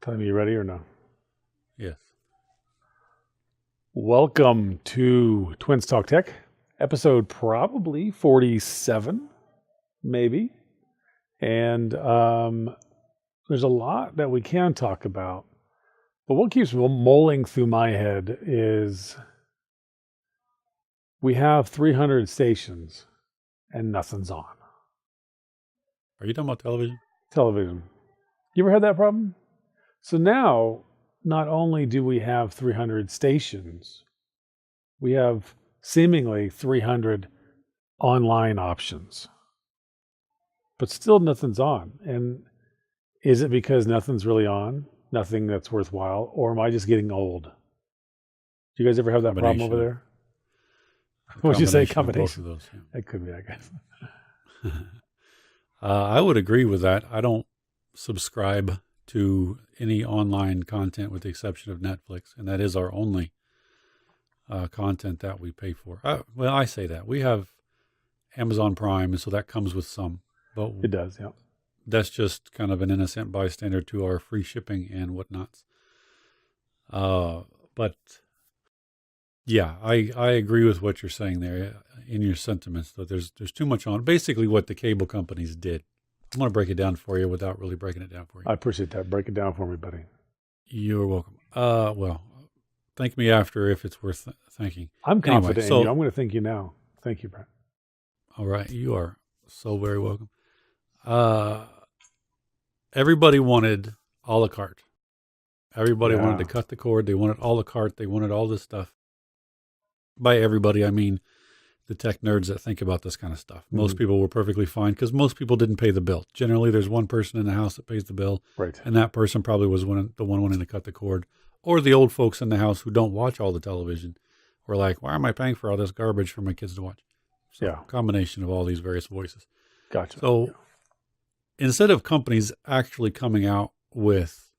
Tell me you ready or no? Yes. Welcome to Twins Talk Tech, episode probably 47, maybe. And there's a lot that we can talk about. But what keeps mulling through my head is we have 300 stations and nothing's on. Are you talking about television? Television. You ever had that problem? So now, not only do we have 300 stations, we have seemingly 300 online options, but still nothing's on. And is it because nothing's really on, nothing that's worthwhile, or am I just getting old? Do you guys ever have that problem over there? What'd you say? Combination. Both of those. Yeah. It could be, I guess. I would agree with that. I don't subscribe to any online content with the exception of Netflix, and that is our only content that we pay for. Well, I say that. We have Amazon Prime, and so that comes with some. But it does, yeah. That's just kind of an innocent bystander to our free shipping and whatnots. But yeah, I agree with what you're saying there in your sentiments, that there's too much on. Basically what the cable companies did. I'm going to break it down for you without really breaking it down for you. I appreciate that. Break it down for me, buddy. You're welcome. Well, thank me after if it's worth thanking. I'm confident in you. I'm going to thank you now. Thank you, Brent. All right. You are so very welcome. Everybody wanted a la carte. Everybody wanted to cut the cord. They wanted a la carte. They wanted all this stuff. By everybody, I mean the tech nerds that think about this kind of stuff. Most people were perfectly fine because most people didn't pay the bill. Generally, there's one person in the house that pays the bill, right? And that person probably was the one wanting to cut the cord. Or the old folks in the house who don't watch all the television were like, why am I paying for all this garbage for my kids to watch? So a combination of all these various voices. Gotcha. So instead of companies actually coming out with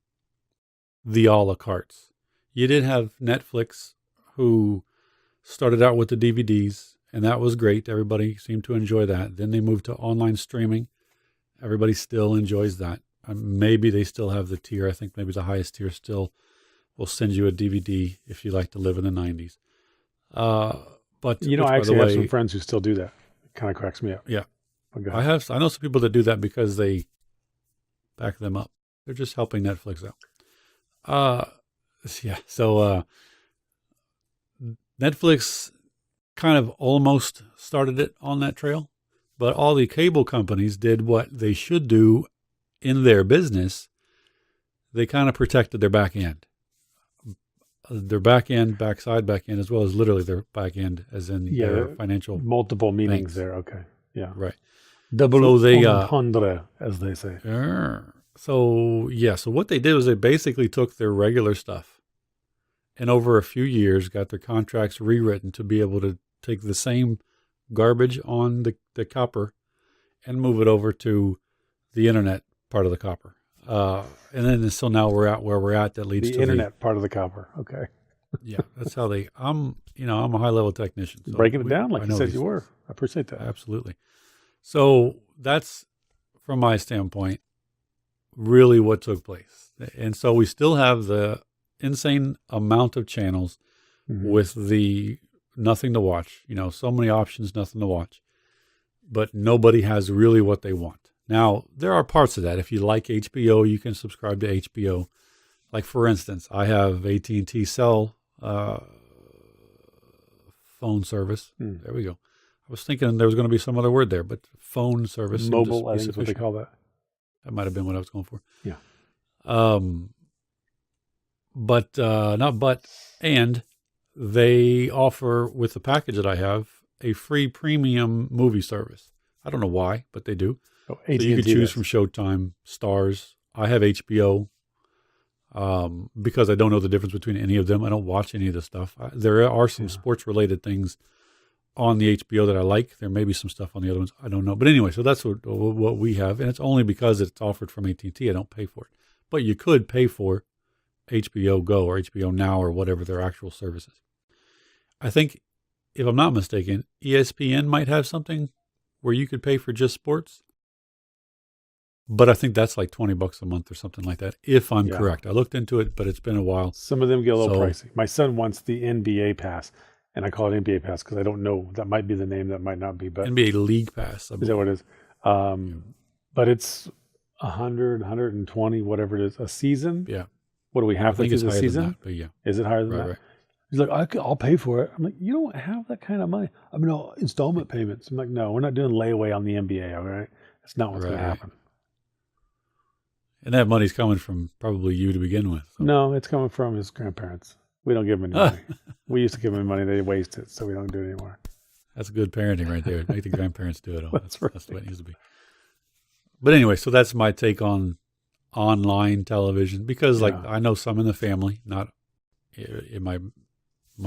the a la cartes, you did have Netflix who started out with the DVDs, and that was great. Everybody seemed to enjoy that. Then they moved to online streaming. Everybody still enjoys that. Maybe they still have the tier. I think maybe the highest tier still will send you a DVD if you like to live in the 90s. But I actually have some friends who still do that. It kind of cracks me up. Yeah. I know some people that do that because they back them up. They're just helping Netflix out. So Netflix kind of almost started it on that trail, but all the cable companies did what they should do in their business. They kind of protected their back end. Their back end, backside back end, as well as literally their back end, as in their financial. Multiple meanings banks. There. Okay. Yeah. Right. Double entendre, as they say. So what they did was they basically took their regular stuff and over a few years got their contracts rewritten to be able to take the same garbage on the copper and move it over to the internet part of the copper. And then so now we're at where we're at. That leads to the internet part of the copper. Okay. Yeah, that's how I'm a high level technician. So breaking it down like you said you were. I appreciate that. Absolutely. So that's, from my standpoint, really what took place. And so we still have the insane amount of channels with the nothing to watch. So many options, nothing to watch. But nobody has really what they want. Now, there are parts of that. If you like HBO, you can subscribe to HBO. Like, for instance, I have AT&T Cell phone service. There we go. I was thinking there was going to be some other word there, but phone service. Mobile, I think is what they call that. That might have been what I was going for. Yeah. And they offer, with the package that I have, a free premium movie service. I don't know why, but they do. So you could choose from Showtime, Stars. I have HBO because I don't know the difference between any of them. I don't watch any of the stuff. There are some sports-related things on the HBO that I like. There may be some stuff on the other ones. I don't know. But anyway, so that's what we have. And it's only because it's offered from AT&T. I don't pay for it. But you could pay for HBO Go or HBO Now or whatever their actual service is. I think, if I'm not mistaken, ESPN might have something where you could pay for just sports. But I think that's like $20 a month or something like that, if I'm Yeah. correct. I looked into it, but it's been a while. Some of them get a little So pricey. My son wants the NBA pass, and I call it NBA pass because I don't know. That might be the name, that might not be, but NBA League Pass, I is that believe. what it is? But it's 100, 120, whatever it is, a season. Yeah. What do we, I halfway think through it's the higher than season? that, but yeah. Is it higher than Right, that? right. He's like, I'll pay for it. I'm like, you don't have that kind of money. I mean, no, installment payments. I'm like, no, we're not doing layaway on the NBA. All right, that's not what's going Right, to right. happen. And that money's coming from probably you to begin with. So. No, it's coming from his grandparents. We don't give him any money. We used to give him money. They waste it, so we don't do it anymore. That's good parenting right there. Make the grandparents do it all. That's right. That's the way it needs to be. But anyway, so that's my take on online television, because like Yeah. I know some in the family, not in my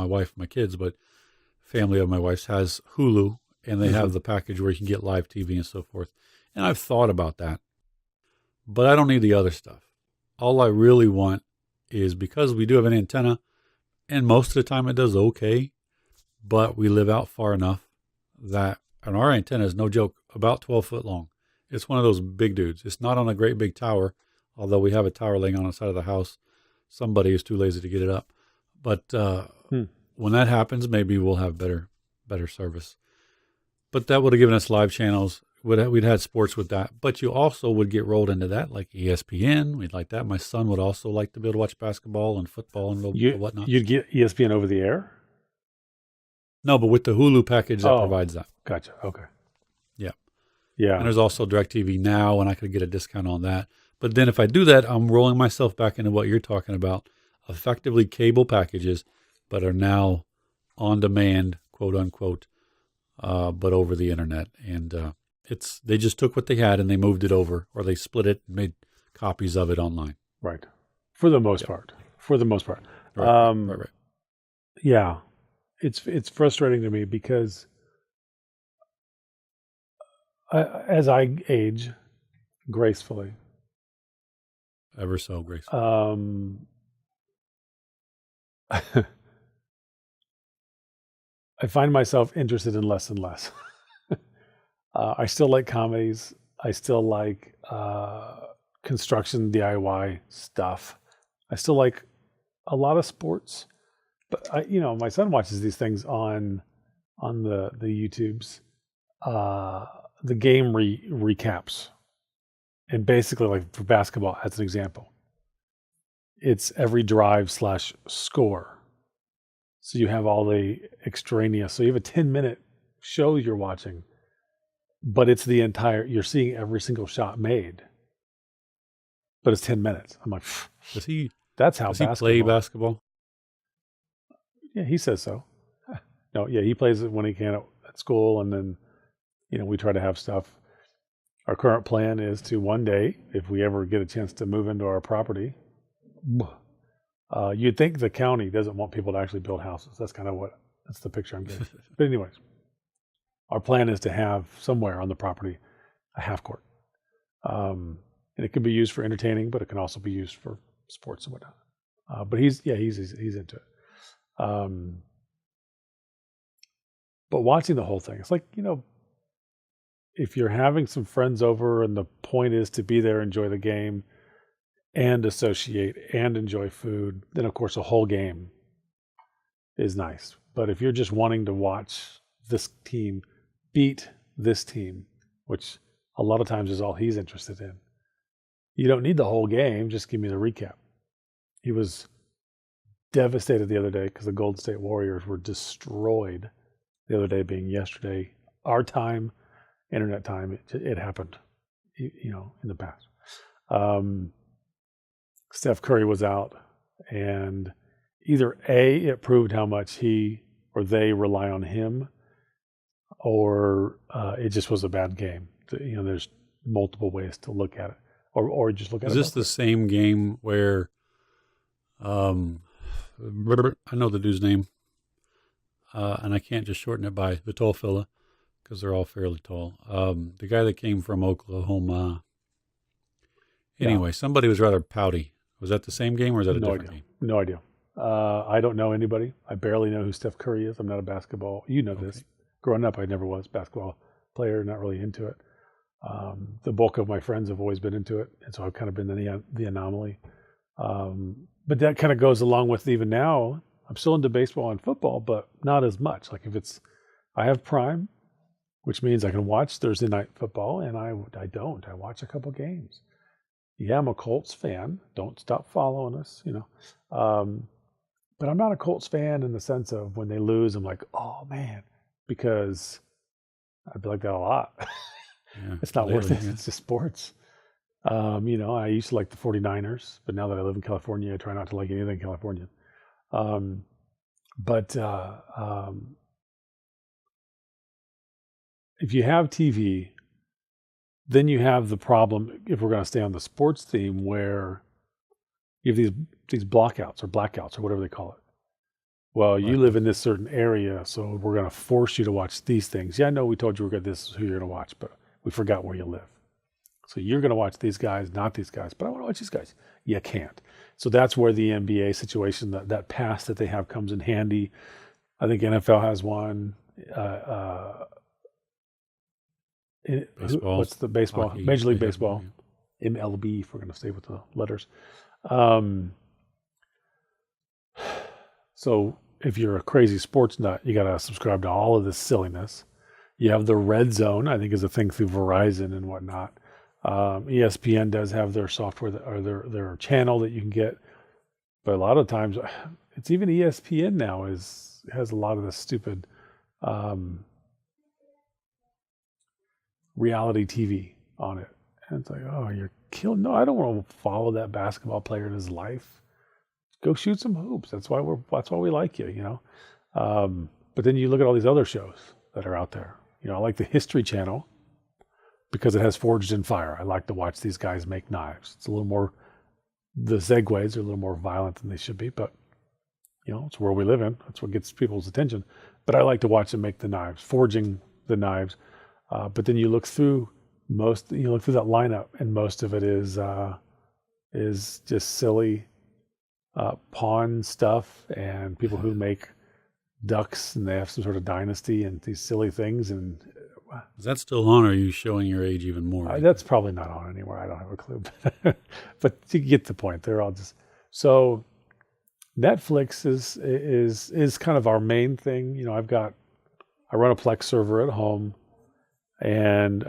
wife, my kids, but family of my wife's has Hulu, and they have the package where you can get live TV and so forth. And I've thought about that, but I don't need the other stuff. All I really want is, because we do have an antenna, and most of the time it does okay, but we live out far enough that, and our antenna is no joke, about 12 foot long. It's one of those big dudes. It's not on a great big tower, although we have a tower laying on the side of the house. Somebody is too lazy to get it up. But when that happens, maybe we'll have better service. But that would have given us live channels. We'd had sports with that. But you also would get rolled into that, like ESPN. We'd like that. My son would also like to be able to watch basketball and football and whatnot. You'd get ESPN over the air? No, but with the Hulu package that provides that. Gotcha. Okay. Yeah. Yeah. And there's also DirecTV Now, and I could get a discount on that. But then if I do that, I'm rolling myself back into what you're talking about, effectively cable packages, but are now on demand, quote unquote, but over the internet. And they just took what they had and they moved it over, or they split it and made copies of it online. Right. For the most part. For the most part. Right. Yeah. It's frustrating to me because as I age gracefully, ever so gracefully, I find myself interested in less and less. I still like comedies. I still like construction DIY stuff. I still like a lot of sports. But my son watches these things on the YouTubes, the game recaps, and basically, like for basketball, as an example, it's every drive / score. So you have all the extraneous. So you have a 10-minute show you're watching, but it's you're seeing every single shot made, but it's 10 minutes. I'm like, that's how does he play basketball? Yeah, he says so. No, yeah, he plays it when he can at school, and then, we try to have stuff. Our current plan is to one day, if we ever get a chance to move into our property, you'd think the county doesn't want people to actually build houses. That's the picture I'm getting. But anyways, our plan is to have somewhere on the property a half court. And it can be used for entertaining, but it can also be used for sports and whatnot. But he's into it. But watching the whole thing, it's like, if you're having some friends over and the point is to be there, enjoy the game and associate and enjoy food, then of course a whole game is nice. But if you're just wanting to watch this team beat this team, which a lot of times is all he's interested in, you don't need the whole game. Just give me the recap. He was devastated the other day because the Golden State Warriors were destroyed. The other day being yesterday, our time, internet time. It happened, in the past. Steph Curry was out, and either it proved how much he or they rely on him, or it just was a bad game. There's multiple ways to look at it, or just look at it. Is this the same game where? I know the dude's name, and I can't just shorten it by the tall fella, because they're all fairly tall. The guy that came from Oklahoma. Anyway, somebody was rather pouty. Was that the same game, or is that a different game? No idea. I don't know anybody. I barely know who Steph Curry is. I'm not a basketball. This. Growing up, I never was a basketball player. Not really into it. The bulk of my friends have always been into it, and so I've kind of been the anomaly. But that kind of goes along with even now. I'm still into baseball and football, but not as much. Like I have Prime, which means I can watch Thursday night football, and I don't. I watch a couple games. Yeah, I'm a Colts fan. Don't stop following us, but I'm not a Colts fan in the sense of when they lose, I'm like, oh man, because I'd be like that a lot. Yeah, It's not worth it. yeah. It's just sports. I used to like the 49ers, but now that I live in California, I try not to like anything California. Um, but if you have TV, then you have the problem, if we're going to stay on the sports theme, where you have these blockouts or blackouts or whatever they call it. Well, you live in this certain area, so we're going to force you to watch these things. Yeah, I know we told you this is who you're going to watch, but we forgot where you live. So you're going to watch these guys, not these guys, but I want to watch these guys. You can't. So that's where the NBA situation, that pass that they have, comes in handy. I think NFL has one. Baseball, what's the baseball? hockey, Major League they have Baseball, one, MLB, if we're going to stay with the letters. So if you're a crazy sports nut, you got to subscribe to all of this silliness. You have the red zone, I think, is a thing through Verizon and whatnot. ESPN does have their software or their channel that you can get, but a lot of times, it's even ESPN now has a lot of this stupid reality TV on it, and it's like, oh, you're killing. No, I don't want to follow that basketball player in his life. Go shoot some hoops. That's why we like you, But then you look at all these other shows that are out there. I like the History Channel because it has Forged in Fire. I like to watch these guys make knives. It's a little more, the segues are a little more violent than they should be, but it's where we live in. That's what gets people's attention. But I like to watch them make the knives, forging the knives. But then you look through that lineup, and most of it is just silly pawn stuff and people who make ducks, and they have some sort of dynasty and these silly things. And Is that still on, or are you showing your age even more? That's probably not on anymore. I don't have a clue, but you get the point. They're all just so. Netflix is kind of our main thing. I run a Plex server at home, and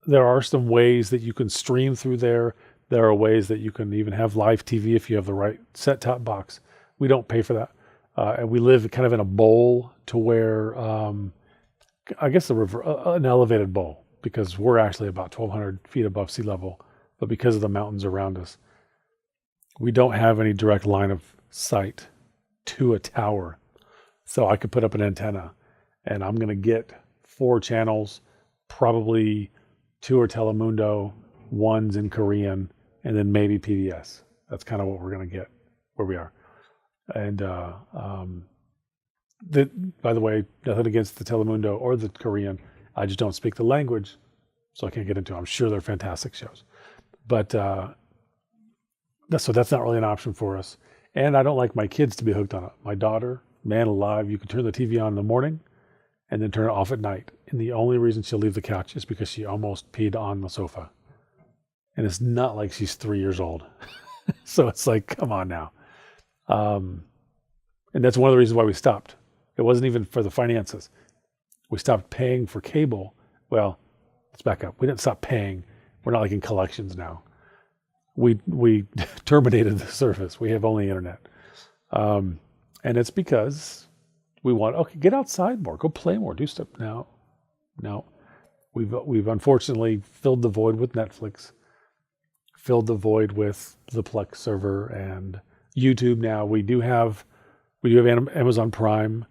there are some ways that you can stream through there. There are ways that you can even have live TV if you have the right set-top box. We don't pay for that. And we live kind of in a bowl to where, I guess an elevated bowl, because we're actually about 1,200 feet above sea level. But because of the mountains around us, we don't have any direct line of sight to a tower. So I could put up an antenna, and I'm going to get 4 channels, probably 2 are Telemundo, 1's in Korean, and then maybe PBS. That's kind of what we're going to get where we are. And by the way, nothing against the Telemundo or the Korean. I just don't speak the language, so I can't get into it. I'm sure they're fantastic shows. But so that's not really an option for us. And I don't like my kids to be hooked on it. My daughter, man alive, you can turn the TV on in the morning and then turn it off at night. And the only reason she'll leave the couch is because she almost peed on the sofa. And it's not like she's 3 years old. So it's like, come on now. And that's one of the reasons why we stopped. It wasn't even for the finances. We stopped paying for cable. Well, let's back up. We didn't stop paying. We're not like in collections now. We terminated the service. We have only internet. And it's because we want, get outside more, go play more, do stuff. No. We've unfortunately filled the void with Netflix, filled the void with the Plex server and YouTube. Now we do have Amazon Prime.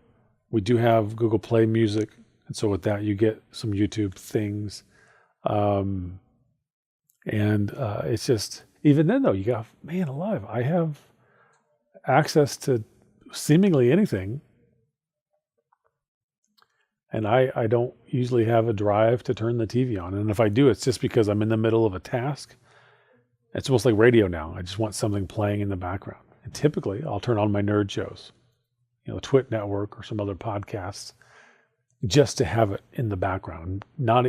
We do have Google Play Music. And so with that, you get some YouTube things. It's just, even then though, you got, man alive, I have access to seemingly anything. And I don't usually have a drive to turn the TV on. And if I do, it's just because I'm in the middle of a task. It's almost like radio now. I just want something playing in the background. And typically, I'll turn on my nerd shows, Twit Network or some other podcasts, just to have it in the background. Not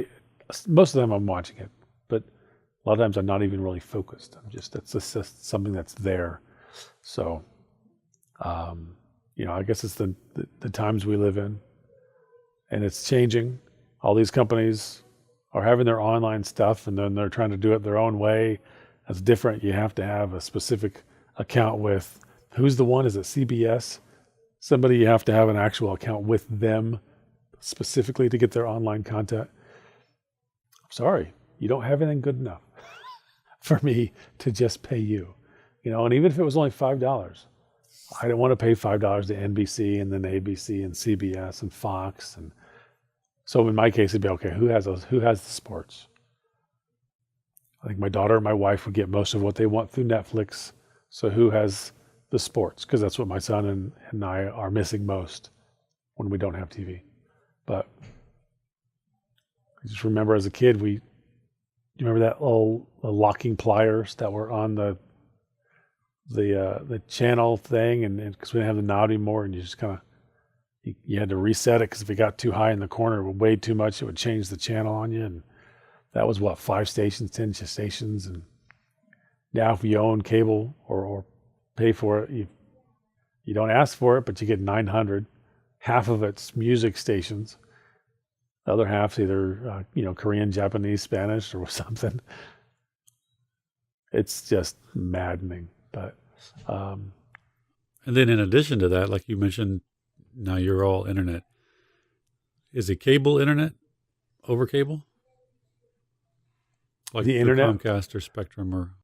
most of them I'm watching it, but a lot of times I'm not even really focused. It's just something that's there. So, I guess it's the times we live in, and it's changing. All these companies are having their online stuff, and then they're trying to do it their own way. That's different. You have to have a specific account with, who's the one? Is it CBS? Somebody, you have to have an actual account with them specifically to get their online content. I'm sorry, you don't have anything good enough for me to just pay you. And even if it was only $5, I don't want to pay $5 to NBC and then ABC and CBS and Fox. And so in my case, it'd be, okay, who has the sports? I think my daughter and my wife would get most of what they want through Netflix. So who has the sports? Because that's what my son and I are missing most when we don't have TV. But I just remember as a kid, you remember that little locking pliers that were on the channel thing, and because we didn't have the knob anymore, and you just kind of you had to reset it, because if it got too high in the corner, it would weigh too much, it would change the channel on you. And that was 5 stations, 10 stations. And now if you own cable or pay for it, you don't ask for it, but you get 900. Half of it's music stations. The other half's either Korean, Japanese, Spanish, or something. It's just maddening. But and then in addition to that, like you mentioned, now you're all internet. Is it cable internet over cable? Like the internet, Comcast or Spectrum or?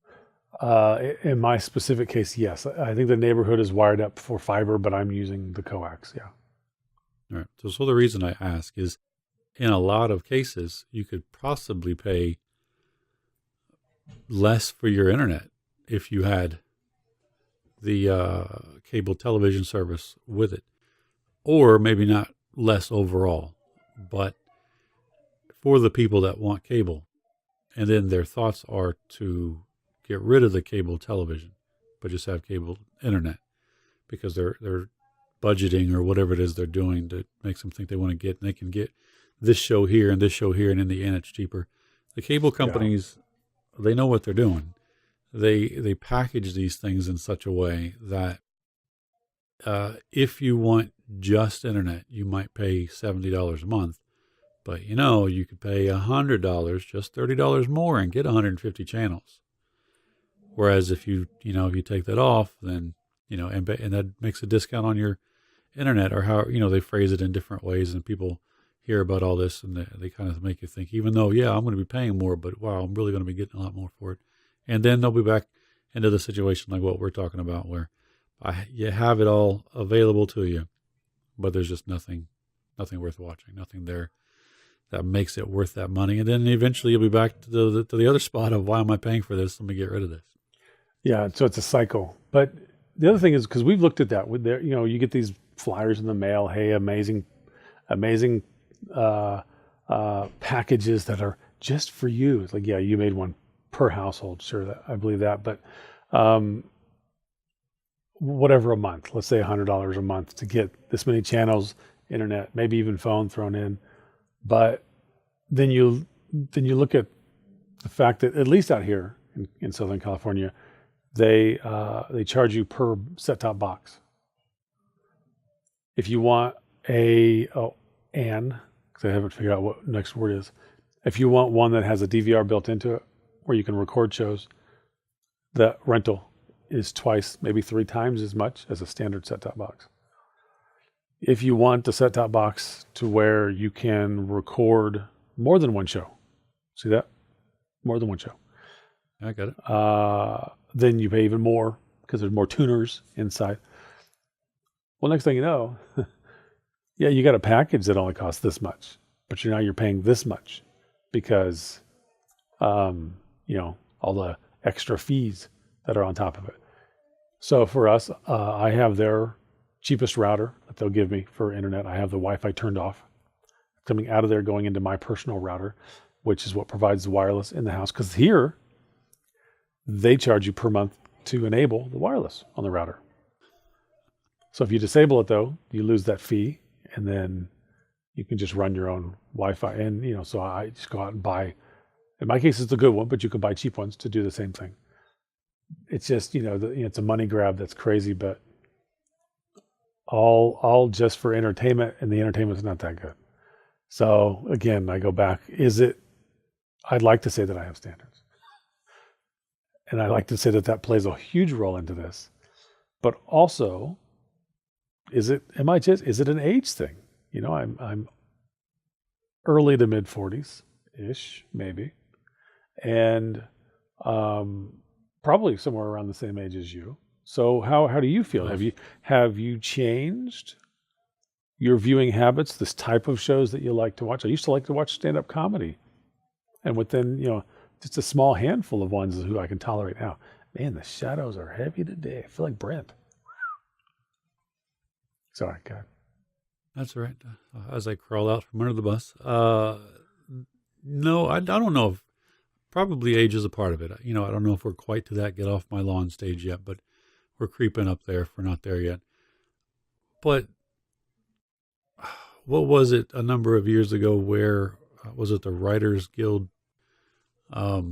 In my specific case, yes. I think the neighborhood is wired up for fiber, but I'm using the coax. Yeah. All right. So the reason I ask is, in a lot of cases, you could possibly pay less for your internet if you had the cable television service with it, or maybe not less overall, but for the people that want cable, and then their thoughts are to get rid of the cable television, but just have cable internet, because they're budgeting or whatever it is they're doing that makes them think they want to get, and they can get this show here and this show here, and in the end it's cheaper. The cable companies, they know what they're doing. They package these things in such a way that if you want just internet, you might pay $70 a month, but you could pay $100, just $30 more, and get 150 channels. Whereas if you take that off, then and that makes a discount on your internet, or how they phrase it in different ways, and people hear about all this, and they kind of make you think, even though I'm going to be paying more, but wow, I'm really going to be getting a lot more for it. And then they'll be back into the situation like what we're talking about, where you have it all available to you, but there's just nothing worth watching, nothing there that makes it worth that money. And then eventually you'll be back to the other spot of, why am I paying for this? Let me get rid of this. Yeah, so it's a cycle. But the other thing is, because we've looked at that, with you get these flyers in the mail, hey, amazing packages that are just for you. It's like, yeah, you made one per household. Sure, I believe that. But whatever a month, let's say $100 a month to get this many channels, internet, maybe even phone thrown in. But then you look at the fact that, at least out here in Southern California, they charge you per set-top box. If you want because I haven't figured out what next word is. If you want one that has a DVR built into it, where you can record shows, the rental is twice, maybe 3 times as much as a standard set-top box. If you want the set-top box to where you can record more than one show, see that? More than one show. I got it. Then you pay even more, because there's more tuners inside. Well, next thing you know, you got a package that only costs this much, but you're paying this much because, all the extra fees that are on top of it. So for us, I have their cheapest router that they'll give me for internet. I have the Wi-Fi turned off, coming out of there, going into my personal router, which is what provides the wireless in the house. Because here, they charge you per month to enable the wireless on the router. So if you disable it, though, you lose that fee, and then You can just run your own Wi-Fi, and so I just go out and buy. In my case, it's a good one, but you can buy cheap ones to do the same thing. It's just it's a money grab that's crazy, but all just for entertainment, and the entertainment's not that good. So again, I go back. I'd like to say that I have standards, and I like to say that that plays a huge role into this. But also, is it an age thing? I'm early to mid 40s ish, maybe, and probably somewhere around the same age as you. So how do you feel? Have you changed your viewing habits? This type of shows that you like to watch? I used to like to watch stand-up comedy, and within just a small handful of ones who I can tolerate now. Man, the shadows are heavy today. I feel like Brent. Sorry, God. That's right. As I crawl out from under the bus. No, I don't know if probably age is a part of it. I don't know if we're quite to that get off my lawn stage yet, but we're creeping up there if we're not there yet. But what was it a number of years ago where, was it the Writers Guild? Not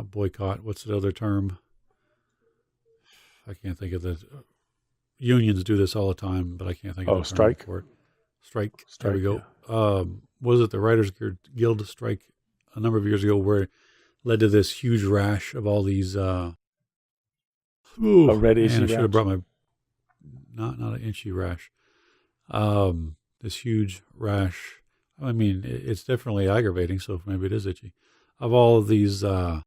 boycott. What's the other term? I can't think of the unions do this all the time, but I can't think of the term strike for it. Strike. There we go. Yeah. Was it the Writers Guild strike a number of years ago where it led to this huge rash of all these a red itchy rash? I should have brought my not an itchy rash. This huge rash. I mean, it's definitely aggravating, so maybe it is itchy. Of all of these, not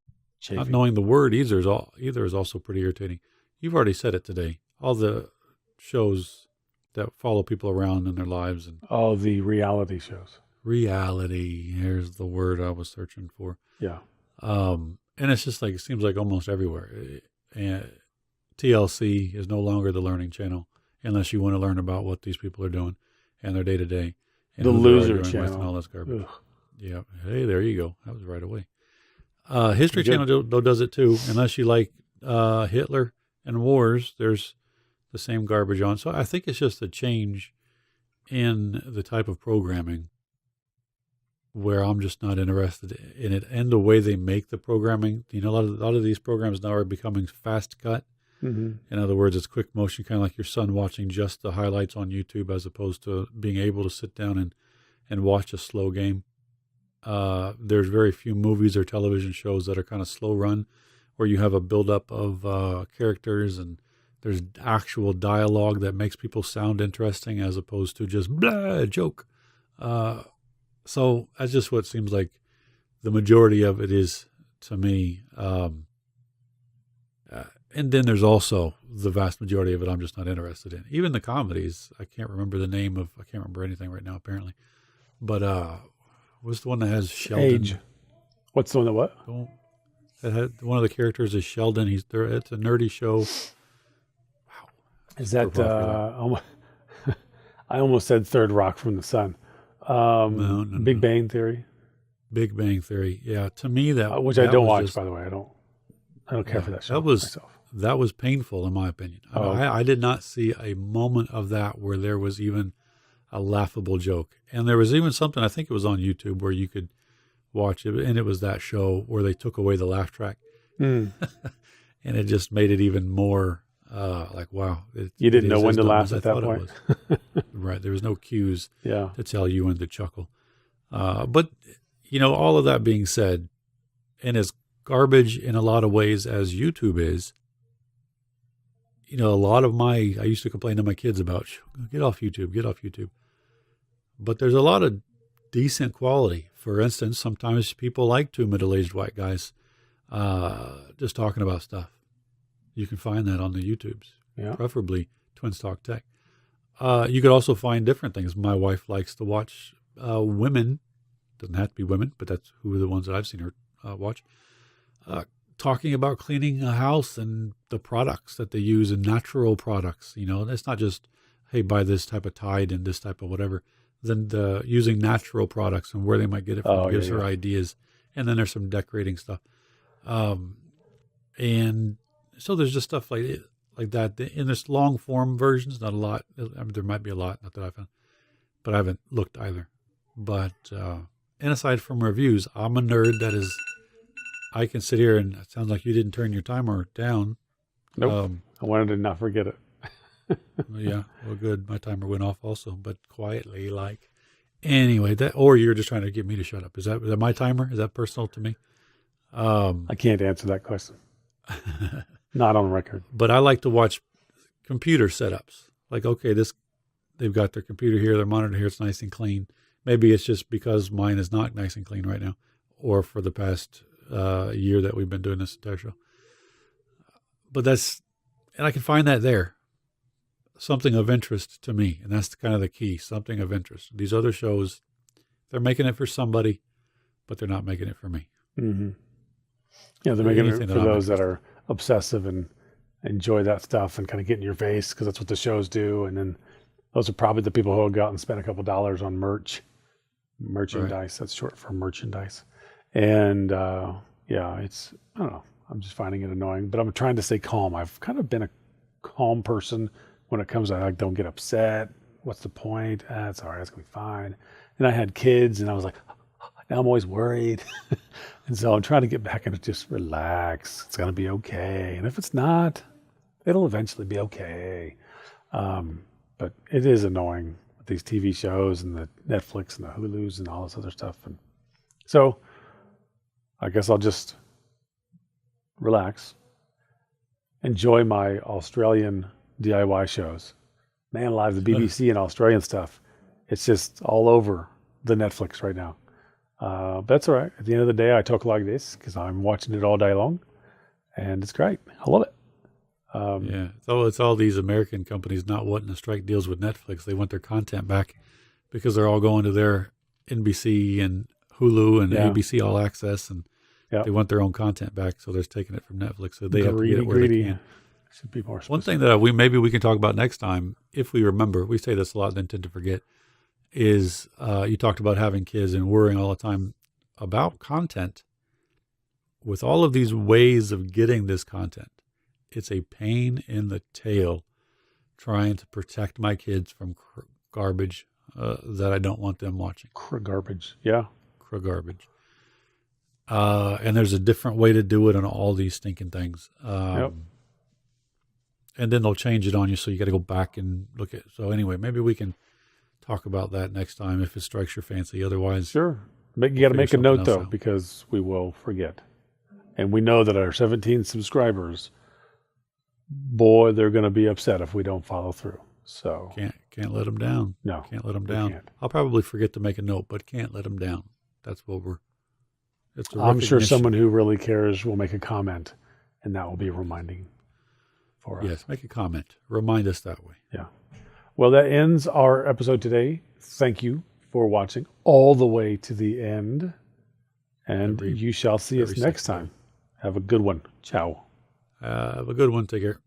knowing the word either is also pretty irritating. You've already said it today. All the shows that follow people around in their lives, and all the reality shows. Reality. Here's the word I was searching for. Yeah. And it's just like, it seems like almost everywhere. And TLC is no longer the learning channel unless you want to learn about what these people are doing and their day to day. The Loser Channel. And all this garbage. Ugh. Yeah. Hey, there you go. That was right away. History Channel does it too. Unless you like Hitler and wars, there's the same garbage on. So I think it's just a change in the type of programming where I'm just not interested in it, and the way they make the programming. A lot of these programs now are becoming fast cut. Mm-hmm. In other words, it's quick motion, kind of like your son watching just the highlights on YouTube, as opposed to being able to sit down and watch a slow game. There's very few movies or television shows that are kind of slow run, where you have a buildup of characters and there's actual dialogue that makes people sound interesting, as opposed to just blah, joke. So that's just what seems like the majority of it is to me. And then there's also the vast majority of it I'm just not interested in. Even the comedies, I can't remember anything right now, apparently. But what's the one that has Sheldon? Age. What's the one that what? That had, one of the characters is Sheldon. He's there. It's a nerdy show. Wow. Is that I almost said Third Rock from the Sun. No. Big Bang Theory. Big Bang Theory. Yeah, to me which I don't watch, by the way. I don't care for that show. That was painful, in my opinion. I did not see a moment of that where there was even a laughable joke. And there was even something, I think it was on YouTube, where you could watch it, and it was that show where they took away the laugh track. And it just made it even more like, wow. You didn't know when to laugh at that point. Right. There was no cues to tell you when to chuckle. But, all of that being said, and as garbage in a lot of ways as YouTube is, a lot of I used to complain to my kids about, get off YouTube. But there's a lot of decent quality. For instance, sometimes people like two middle-aged white guys just talking about stuff. You can find that on the YouTubes, preferably Twins Talk Tech. You could also find different things. My wife likes to watch women, doesn't have to be women, but that's who are the ones that I've seen her watch, talking about cleaning a house and the products that they use, and natural products. It's not just, hey, buy this type of Tide and this type of whatever. Then using natural products and where they might get it from gives her ideas. And then there's some decorating stuff. And so there's just stuff like that. In this long form versions, not a lot. I mean, there might be a lot, not that I found. but I haven't looked either. But and aside from reviews, I'm a nerd. That is, I can sit here and it sounds like you didn't turn your timer down. Nope. I wanted to not forget it. Yeah, well, good. My timer went off also, but quietly, like. Anyway, or you're just trying to get me to shut up. Is that my timer? Is that personal to me? I can't answer that question. Not on record. But I like to watch computer setups. Like, okay, they've got their computer here, their monitor here, it's nice and clean. Maybe it's just because mine is not nice and clean right now, or for the past year that we've been doing this entire show. But and I can find that there. Something of interest to me, and that's kind of the key, something of interest. These other shows, they're making it for somebody, but they're not making it for me. Mm-hmm. Yeah, they're making it for those that are obsessive and enjoy that stuff and kind of get in your face because that's what the shows do. And then those are probably the people who will go out and spend a couple $2 on merchandise. Right. That's short for merchandise. And yeah, I don't know. I'm just finding it annoying, but I'm trying to stay calm. I've kind of been a calm person when it comes to, like, don't get upset. What's the point? It's all right. It's going to be fine. And I had kids and I was like, now I'm always worried. And so I'm trying to get back into just relax. It's going to be okay. And if it's not, it'll eventually be okay. But it is annoying with these TV shows and the Netflix and the Hulus and all this other stuff. And so I guess I'll just relax, enjoy my Australian DIY shows. Man alive, the BBC and Australian stuff. It's just all over the Netflix right now. But that's all right. At the end of the day, I talk like this because I'm watching it all day long, and it's great. I love it. Yeah, it's all these American companies not wanting to strike deals with Netflix. They want their content back because they're all going to their NBC and Hulu and ABC All Access, and they want their own content back. So they're taking it from Netflix. So they have to get it where they can. Should be more specific. One thing that maybe we can talk about next time, if we remember, we say this a lot and tend to forget, is you talked about having kids and worrying all the time about content. With all of these ways of getting this content, it's a pain in the tail trying to protect my kids from garbage that I don't want them watching. Garbage, yeah. Garbage. And there's a different way to do it on all these stinking things. And then they'll change it on you, so you got to go back and look at it. So anyway, maybe we can talk about that next time if it strikes your fancy. Otherwise, sure. You got to make a note, though, because we will forget. And we know that our 17 subscribers, boy, they're going to be upset if we don't follow through. So can't let them down. No, can't let them down. I'll probably forget to make a note, but can't let them down. That's what I'm sure someone who really cares will make a comment, and that will be reminding for us. Yes, make a comment. Remind us that way. Yeah. Well, that ends our episode today. Thank you for watching all the way to the end. And you shall see us next time. Have a good one. Ciao. Have a good one. Take care.